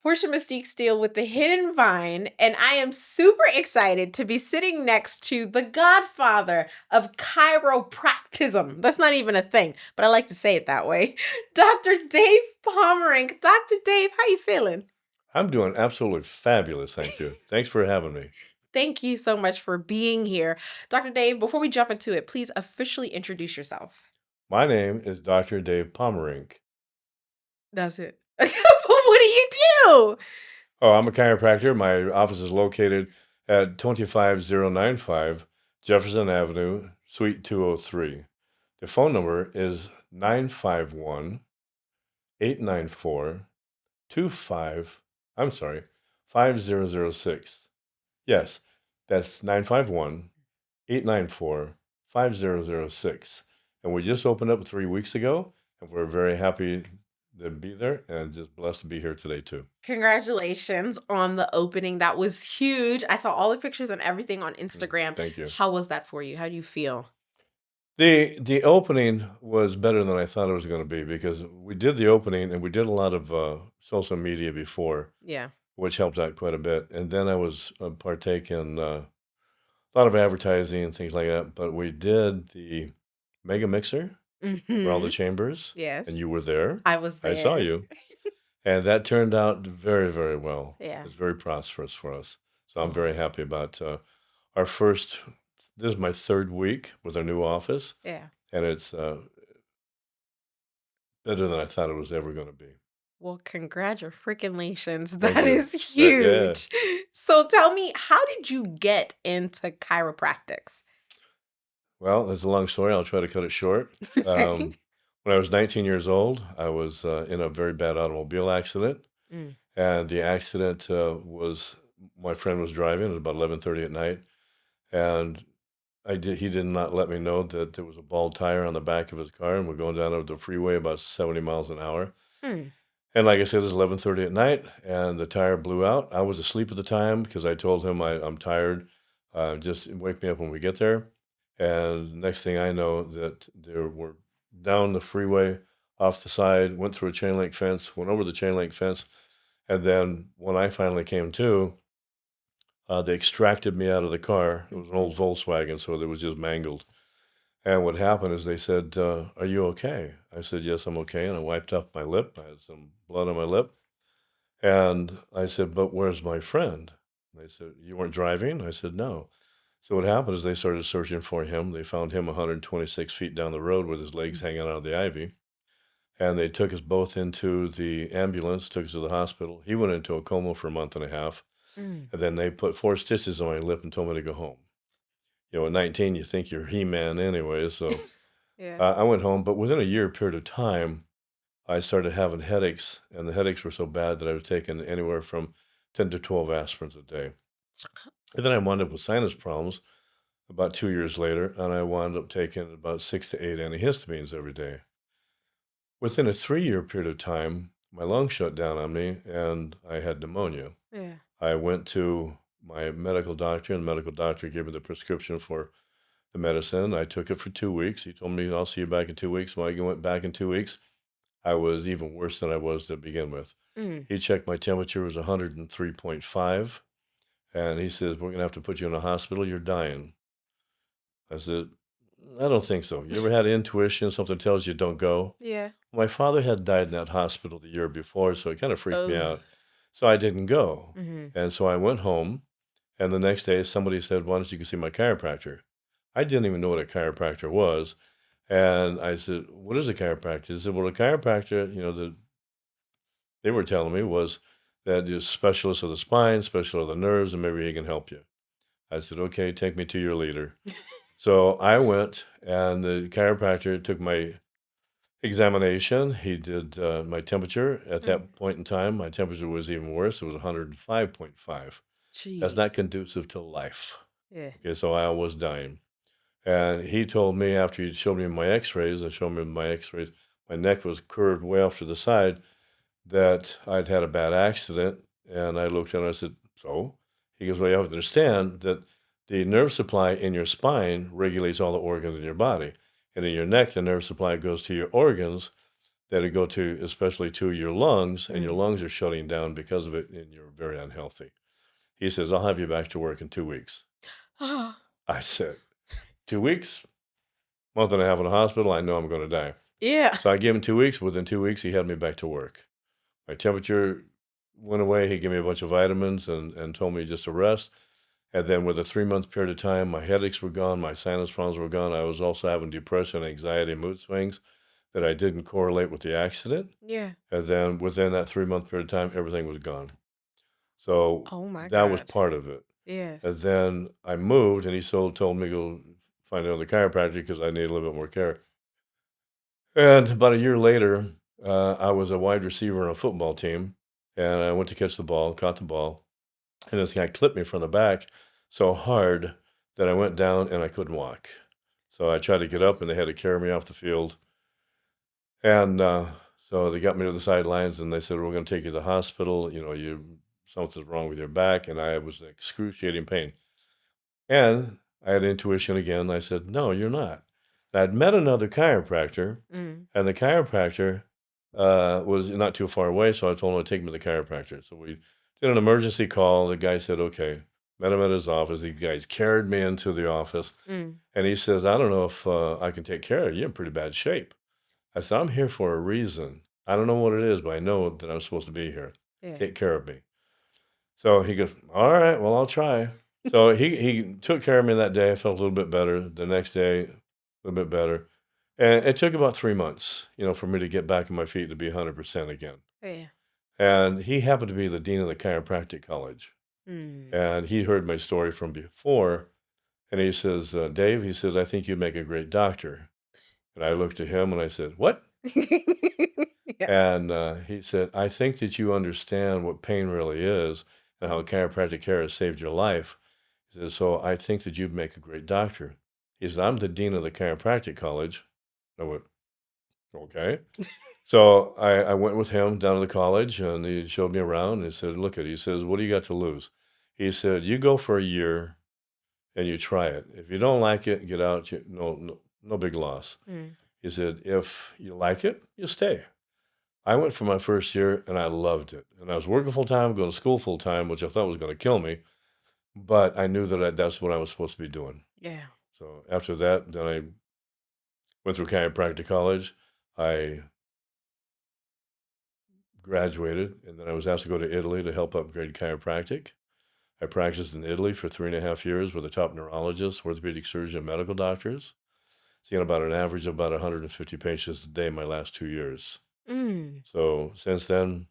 Portia Mystique Steele with the Hidden Vine, and I am super excited to be sitting next to the godfather of chiropractism. That's not even a thing, but I like to say it that way. Dr. Dave Pommerenck. Dr. Dave, how you feeling? I'm doing absolutely fabulous, thank you. Thanks for having me. Thank you so much for being here. Dr. Dave, before we jump into it, please officially introduce yourself. My name is Dr. Dave Pommerenck. That's it. But what do you do? Oh, I'm a chiropractor. My office is located at 25095 Jefferson Avenue, Suite 203. The phone number is 951 894 5006. Yes, that's 951 894 5006. And we just opened up 3 weeks ago, and we're very happy to be there and just blessed to be here today, too. Congratulations on the opening. That was huge. I saw all the pictures and everything on Instagram. Thank you. How was that for you? How do you feel? The opening was better than I thought it was going to be because we did the opening and we did a lot of social media before, Yeah. which helped out quite a bit. And then I was partake in a lot of advertising and things like that. But we did the mega mixer for all the Mm-hmm. chambers, and Yes. you were there. I was I saw there. you. And that turned out very, very well. It Yeah. was very prosperous for us. So I'm Oh, very happy about our first, this is my third week with our new office, yeah. and it's better than I thought it was ever going to be. Well, congratulations. Thank That you. is Yeah. huge. So tell me, how did you get into chiropractics? Well, it's a long story. I'll try to cut it short. Okay. When I was 19 years old, I was in a very bad automobile accident. Mm. And the accident was my friend was driving. It was about 11:30 at night. And he did not let me know that there was a bald tire on the back of his car. And we're going down the freeway about 70 miles an hour. Hmm. And like I said, it was 11:30 at night, and the tire blew out. I was asleep at the time because I told him I'm tired. Just wake me up when we get there. And next thing I know, that there were down the freeway, off the side, went through a chain link fence, went over the chain link fence, and then when I finally came to, they extracted me out of the car. It was an Mhm. old Volkswagen, so it was just mangled. And what happened is they said, "Are you okay?" I said, "Yes, I'm okay." And I wiped off my lip. I had some blood on my lip. And I said, "But where's my friend?" And they said, "You weren't driving?" I said, "No." So what happened is they started searching for him. They found him 126 feet down the road with his legs hanging out of the ivy. And they took us both into the ambulance, took us to the hospital. He went into a coma for a month and a half. Mm. And then they put 4 stitches on my lip and told me to go home. At 19, you think you're He-Man anyway. So Yeah. I went home. But within a year period of time, I started having headaches. And the headaches were so bad that I was taking anywhere from 10 to 12 aspirins a day. And then I wound up with sinus problems about 2 years later, and I wound up taking about 6 to 8 antihistamines every day. Within a 3 year period of time, my lungs shut down on me and I had pneumonia. Yeah. I went to my medical doctor, and the medical doctor gave me the prescription for the medicine. I took it for 2 weeks. He told me, "I'll see you back in 2 weeks." When I went back in 2 weeks, I was even worse than I was to begin with. Mm. He checked my temperature was 103.5, and he says, "We're going to have to put you in a hospital. You're dying." I said, "I don't think so. You ever had intuition, something tells you don't go?" Yeah. My father had died in that hospital the year before, so it kind of freaked me Oh. out. So I didn't go. Hmm. And so I went home, and the next day somebody said, "Why don't you go see my chiropractor?" I didn't even know what a chiropractor was. And I said, "What is a chiropractor?" They said, "Well, a chiropractor, that they were telling me was that you're specialist of the spine, specialist of the nerves, and maybe he can help you." I said, "Okay, take me to your leader." So I went, and the chiropractor took my examination. He did my temperature. At Mm. that point in time, my temperature was even worse. It was 105.5. That's not Jeez. conducive to life. Yeah. Okay, so I was dying. And he told me after he showed me my x-rays, and showed me my x-rays, my neck was curved way off to the side, that I'd had a bad accident. And I looked at him and I said, "So?" He goes, "Well, you have to understand that the nerve supply in your spine regulates all the organs in your body. And in your neck, the nerve supply goes to your organs that'd go to, especially to your lungs, and your Mm. lungs are shutting down because of it, and you're very unhealthy. He says, I'll have you back to work in 2 weeks. I said, 2 weeks? Month and a half in the hospital, I know I'm going to die. Yeah. So I gave him 2 weeks. Within 2 weeks, he had me back to work. My temperature went away. He gave me a bunch of vitamins and told me just to rest. And then with a 3 month period of time, my headaches were gone, my sinus problems were gone. I was also having depression, anxiety, mood swings that I didn't correlate with the accident. Yeah. And then within that 3 month period of time, everything was gone. So Oh my that was God. part of it. And Yes. then I moved, and he still told me to go find another chiropractor because I need a little bit more care. And about a year later, I was a wide receiver on a football team, and I went to catch the ball, caught the ball, and this guy clipped me from the back so hard that I went down and I couldn't walk. So I tried to get up, and they had to carry me off the field. And so they got me to the sidelines, and they said, "We're going to take you to the hospital. You know, something's wrong with your back." And I was in excruciating pain. And I had intuition again. I said, "No, you're not." And I'd met another chiropractor, Mm. and the chiropractor was not too far away, so I told him to take me to the chiropractor. So we did an emergency call. The guy said, "Okay." Met him at his office. The guys carried me into the office, Mm. and he says, "I don't know if I can take care of you. You're in pretty bad shape." I said, "I'm here for a reason. I don't know what it is, but I know that I'm supposed to be here. Yeah. Take care of me." So he goes, "All right, well, I'll try." So he took care of me that day. I felt a little bit better. The next day, a little bit better. And it took about 3 months, for me to get back on my feet to be 100% again. Yeah. And he happened to be the dean of the chiropractic college. Mm. And he heard my story from before. And he says, "Dave," he says, "I think you'd make a great doctor." And I looked at him and I said, "What?" Yeah. And he said, "I think that you understand what pain really is and how Mm. chiropractic care has saved your life." He said, "So I think that you'd make a great doctor." He said, "I'm the dean of the chiropractic college." I went, "Okay." So I went with him down to the college, and he showed me around, and he said, "Look at it." He says, "What do you got to lose?" He said, "You go for a year and you try it. If you don't like it, get out. No, no, no big loss." Mm. He said, "If you like it, you stay." I went for my first year, and I loved it. And I was working full time, going to school full time, which I thought was going to kill me. But I knew that that's what I was supposed to be doing. Yeah. So after that, then I went through chiropractic college. I graduated, and then I was asked to go to Italy to help upgrade chiropractic. I practiced in Italy for 3.5 years with the top neurologists, orthopedic surgeons, and medical doctors, seeing about an average of about 150 patients a day my last 2 years. Mm. So since then,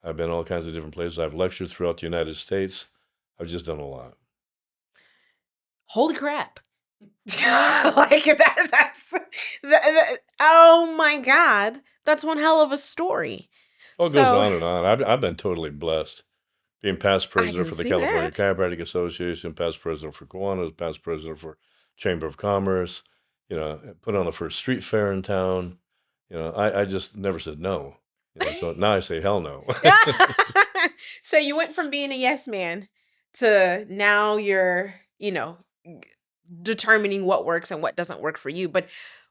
I've been all kinds of different places. I've lectured throughout the United States. I've just done a lot. Holy crap. Like oh my God. That's one hell of a story. Oh, it goes So on and on. I've been totally blessed. Being past I president can for the see California that. Chiropractic Association, past president for Kiwanis, past president for Chamber of Commerce, put on the first street fair in town. I just never said no. So now I say hell no. So you went from being a yes man to now you're, g- determining what works and what doesn't work for you. But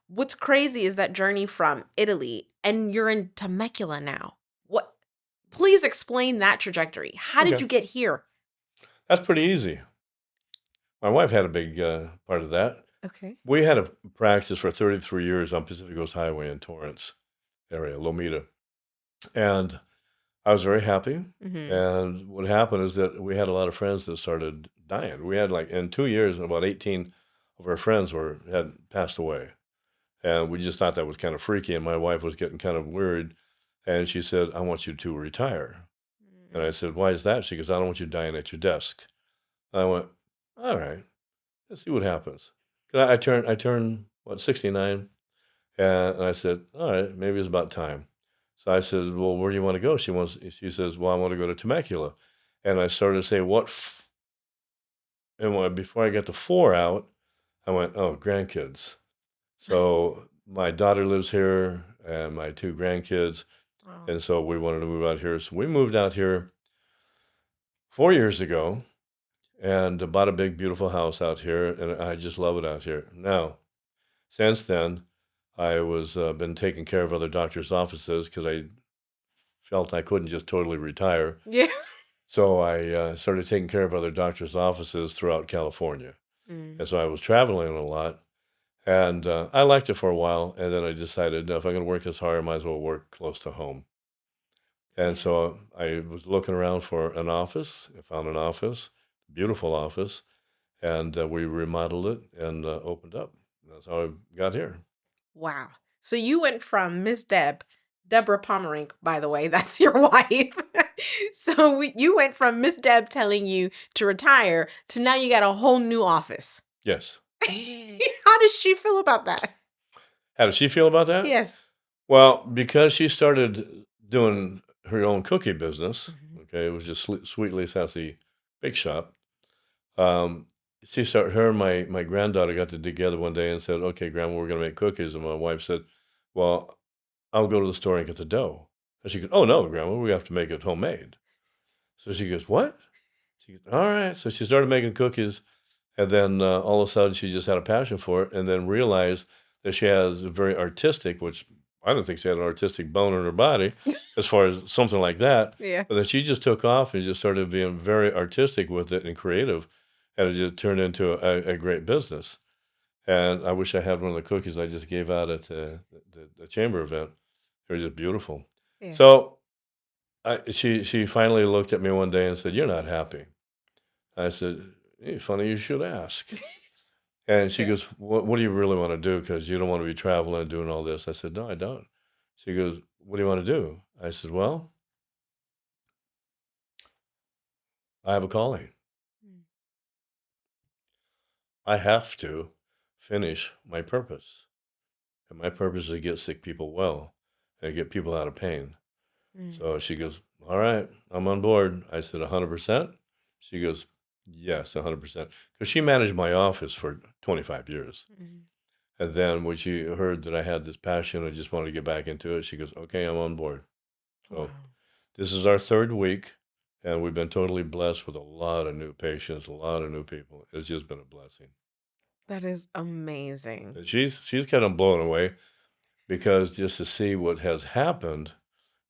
what's crazy is that journey from Italy and you're in Temecula now. What? Please explain that trajectory. How did Okay, you get here? that's pretty easy. My wife had a big part of that. Okay. We had a practice for 33 years on Pacific Coast Highway in Torrance area, Lomita. And I was very happy. Mm-hmm. And what happened is that we had a lot of friends that started dying. We had, like, in 2 years, about 18 of our friends had passed away. And we just thought that was kind of freaky. And my wife was getting kind of worried. And she said, "I want you to retire." And I said, "Why is that?" She goes, "I don't want you dying at your desk." I went, "All right, let's see what happens." 'Cause I turned, what, 69? And I said, "All right, maybe it's about time." So I said, "Well, where do you want to go?" She says, "Well, I want to go to Temecula." And I started to say, before I got the four out, I went, "Oh, grandkids." So my daughter lives here and my two grandkids. Oh. And so we wanted to move out here. So we moved out here 4 years ago and bought a big, beautiful house out here. And I just love it out here. Now, since then, I was been taking care of other doctors' offices because I felt I couldn't just totally retire. Yeah. So I started taking care of other doctors' offices throughout California. Mm, And so I was traveling a lot. And I liked it for a while. And then I decided, no, if I'm going to work this hard, I might as well work close to home. And yeah. so I was looking around for an office. I found an office, beautiful office, and we remodeled it and opened up. That's how I got here. Wow. So you went from Miss Deborah Pommerenck, by the way, that's your wife. So you went from Miss Deb telling you to retire to now you got a whole new office. Yes. How does she feel about that? How does she feel about that? Yes. Well, because she started doing her own cookie business, Mhm. okay, it was just Sweetly Sassy Bake Shop. Um, she started, her and my granddaughter got together one day and said, okay, Grandma, we're going to make cookies. And my wife said, well, I'll go to the store and get the dough. And she goes, oh, no, Grandma, we have to make it homemade. So she goes, what? She goes, all right. So she started making cookies. And then all of a sudden, she just had a passion for it and then realized that she has a very artistic, which I don't think she had an artistic bone in her body as far as something like that. Yeah. But then she just took off and just started being very artistic with it and creative. And it just turned into a great business. And I wish I had one of the cookies I just gave out at the chamber event. They were just beautiful. Yes. So she finally looked at me one day and said, "You're not happy." I said, "Hey, funny you should ask." And she Yeah. goes, what do you really want to do? Because you don't want to be traveling and doing all this. I said, no, I don't. She goes, what do you want to do? I said, well, I have a calling. Mm, I have to finish my purpose. And my purpose is to get sick people well and get people out of pain. mm, So she goes, all right, I'm on board. I said, 100%. She goes, yes, 100%. Because she managed my office for 25 years. mm. And then when she heard that I had this passion and just wanted to get back into it, she goes, okay, I'm on board. So Wow. this is our third week, and we've been totally blessed with a lot of new patients, a lot of new people. It's just been a blessing. That is amazing. And she's kind of blown away because just to see what has happened,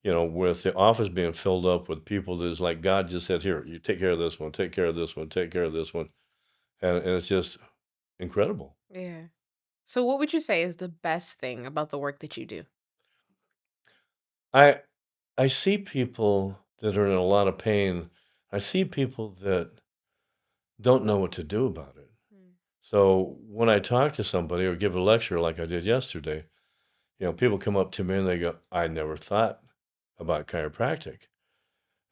with the office being filled up with people that is like God just said, here, you take care of this one, take care of this one, take care of this one. And it's just incredible. Yeah. So what would you say is the best thing about the work that you do? I I see people that are in a lot of pain. I see people that don't know what to do about it. Mm, So when I talk to somebody or give a lecture like I did yesterday, people come up to me and they go, I never thought about chiropractic.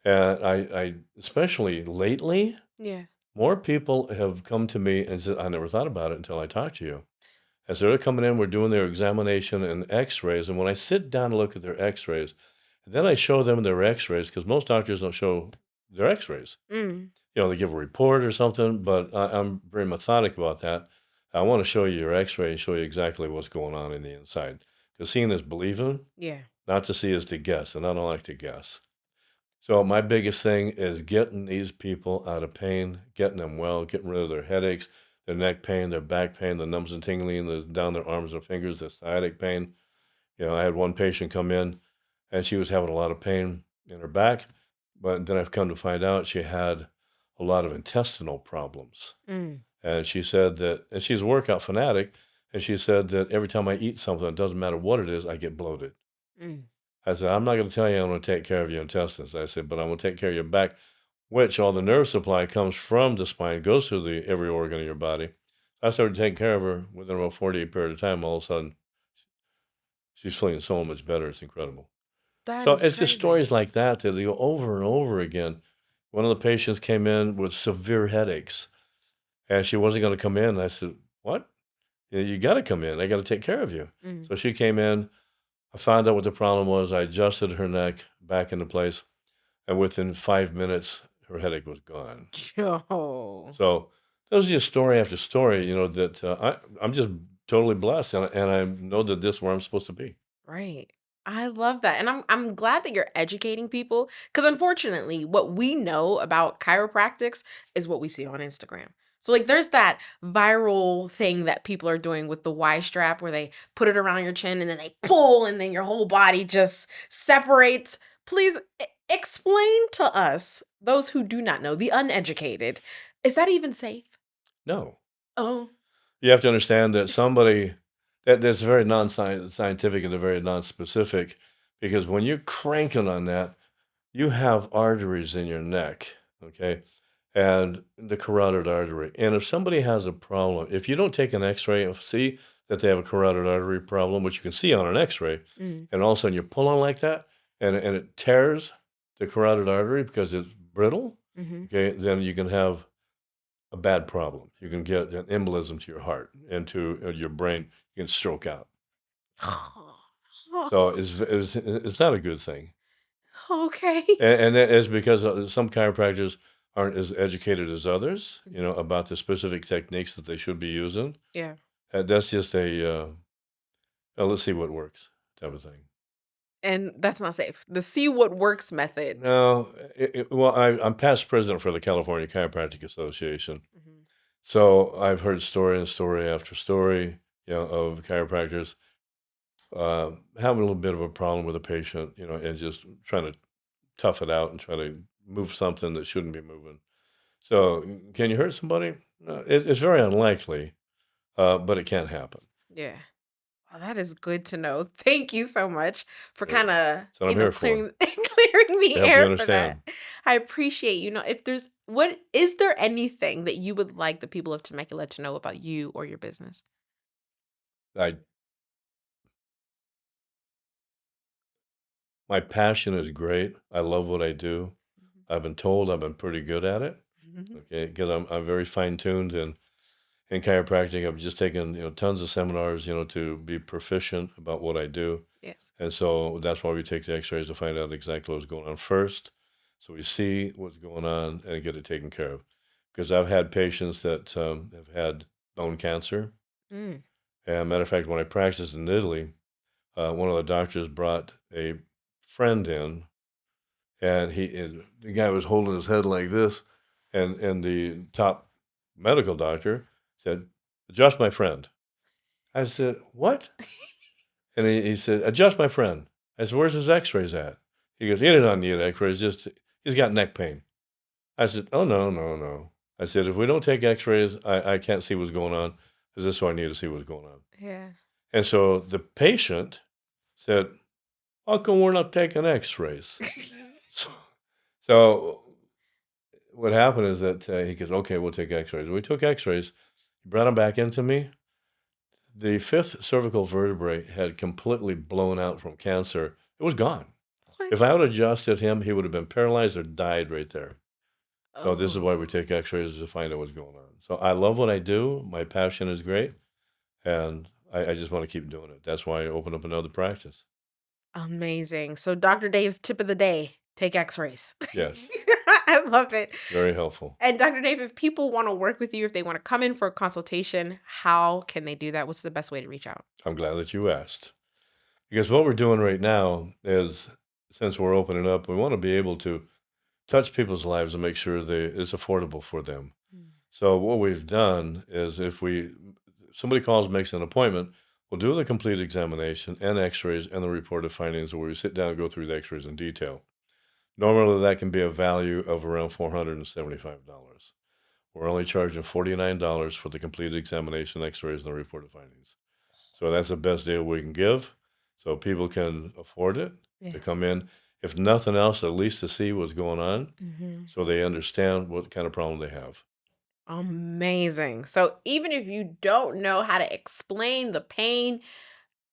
And I especially lately, yeah. more people have come to me and said, I never thought about it until I talked to you. And so they're coming in, we're doing their examination and x-rays. And when I sit down and look at their x-rays, then I show them their x-rays because most doctors don't show their x-rays. Mm, They give a report or something, but I'm very methodic about that. I want to show you your x-ray and show you exactly what's going on in the inside. Because seeing is believing, yeah. not to see is to guess, and I don't like to guess. So my biggest thing is getting these people out of pain, getting them well, getting rid of their headaches, their neck pain, their back pain, the numbs and tingling down their arms and fingers, the sciatic pain. I had one patient come in, and she was having a lot of pain in her back, but then I've come to find out she had a lot of intestinal problems. Mm, And she said that, and she's a workout fanatic, and she said that every time I eat something, it doesn't matter what it is, I get bloated. mm. I said, I'm not going to tell you I'm going to take care of your intestines. I said, but I'm going to take care of your back, which all the nerve supply comes from the spine, goes through every organ in your body. I started taking care of her within about 48 period of time. All of a sudden, she's feeling so much better. It's incredible. That So is it's just crazy. stories like that that they go over and over again. One of the patients came in with severe headaches, and she wasn't going to come in. I said, "What? You got to come in. I got to take care of you." Mm. So she came in. I found out what the problem was. I adjusted her neck back into place, and within 5 minutes, her headache was gone. Yo. So those are just story after story. That I'm just totally blessed, and I know that this is where I'm supposed to be. Right. I love that. And I'm glad that you're educating people because unfortunately, what we know about chiropractics is what we see on Instagram. So like there's that viral thing that people are doing with the Y strap where they put it around your chin and then they pull and then your whole body just separates. Please explain to us, those who do not know, the uneducated, is that even safe? No. Oh. You have to understand that that's very non-scientific and very non-specific, because when you're cranking on that, you have arteries in your neck, okay, and the carotid artery. And if somebody has a problem, if you don't take an X-ray and see that they have a carotid artery problem, which you can see on an X-ray, Mm. and all of a sudden you pull on like that, and it tears the carotid artery because it's brittle, Mm-hmm. okay, then you can have a bad problem. You can get an embolism to your heart and to your brain. You can stroke out. So it's not a good thing. Okay. And that is because some chiropractors aren't as educated as others, about the specific techniques that they should be using. Yeah. That's just let's see what works type of thing. And that's not safe. The see what works method. No, well, I'm past president for the California Chiropractic Association. Mhm. So I've heard story and story after story, of chiropractors having a little bit of a problem with a patient, and just trying to tough it out and try to move something that shouldn't be moving. So, can you hurt somebody? It's very unlikely, but it can happen. Yeah. Well, that is good to know. Thank you so much for Yeah, kind of, that's what I'm here for. clearing clearing the To help you air for that. understand. I appreciate, if there's what is there anything that you would like the people of Temecula to know about you or your business? I My passion is great. I love what I do. I've been told I've been pretty good at it. Mhm. Okay, because I'm very fine tuned in chiropractic. I've just taken tons of seminars to be proficient about what I do. Yes. And so that's why we take the X-rays to find out exactly what's going on first. So we see what's going on and get it taken care of. Because I've had patients that have had bone cancer. Mm. And matter of fact, when I practiced in Italy, one of the doctors brought a friend in, and the guy was holding his head like this, and the top medical doctor said, "Adjust my friend." I said, "What?" And he said, "Adjust my friend." I said, "Where's his X-rays at?" He goes, "He doesn't need X-rays. Just he's got neck pain." I said, "Oh no, no, no." I said, "If we don't take X-rays, I can't see what's going on, because this is what I need to see what's going on." Yeah. And so the patient said, "How come we're not taking X-rays?" So, so what happened is that he goes, "Okay, we'll take X-rays." We took X-rays. He brought him back into me. The fifth cervical vertebrae had completely blown out from cancer. It was gone. If What? I would have adjusted him, he would have been paralyzed or died right there. So this is why we Oh. take X-rays, to find out what's going on. So I love what I do. My passion is great, and I just want to keep doing it. That's why I opened up another practice. Amazing. So Dr. Dave's tip of the day, take x-rays. Yes, I love it. very helpful. And Dr. Dave, if people want to work with you, if they want to come in for a consultation, how can they do that? What's the best way to reach out? I'm glad that you asked, because what we're doing right now is, since we're opening up, we want to be able to touch people's lives and make sure it's affordable for them. Mm. So what we've done is, if somebody calls, makes an appointment, we'll do the complete examination and X-rays and the reported findings, where we sit down and go through the X-rays in detail. Normally, that can be a value of around $475. We're only charging $49 for the complete examination, X-rays, and the reported findings. So that's the best deal we can give, so people can afford it to Yes. come in. If nothing else, at least to see what's going on, Hmm. so they understand what kind of problem they have. Amazing. So even if you don't know how to explain the pain,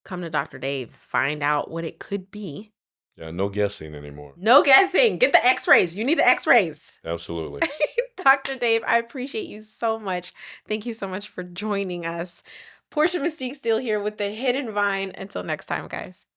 come to Dr. Dave, find out what it could be. Yeah, no guessing anymore. No guessing. Get the x-rays. You need the x-rays. Absolutely. Dr. Dave, I appreciate you so much. Thank you so much for joining us. Portia Mystique still here with the Hidden Vine. Until next time, guys.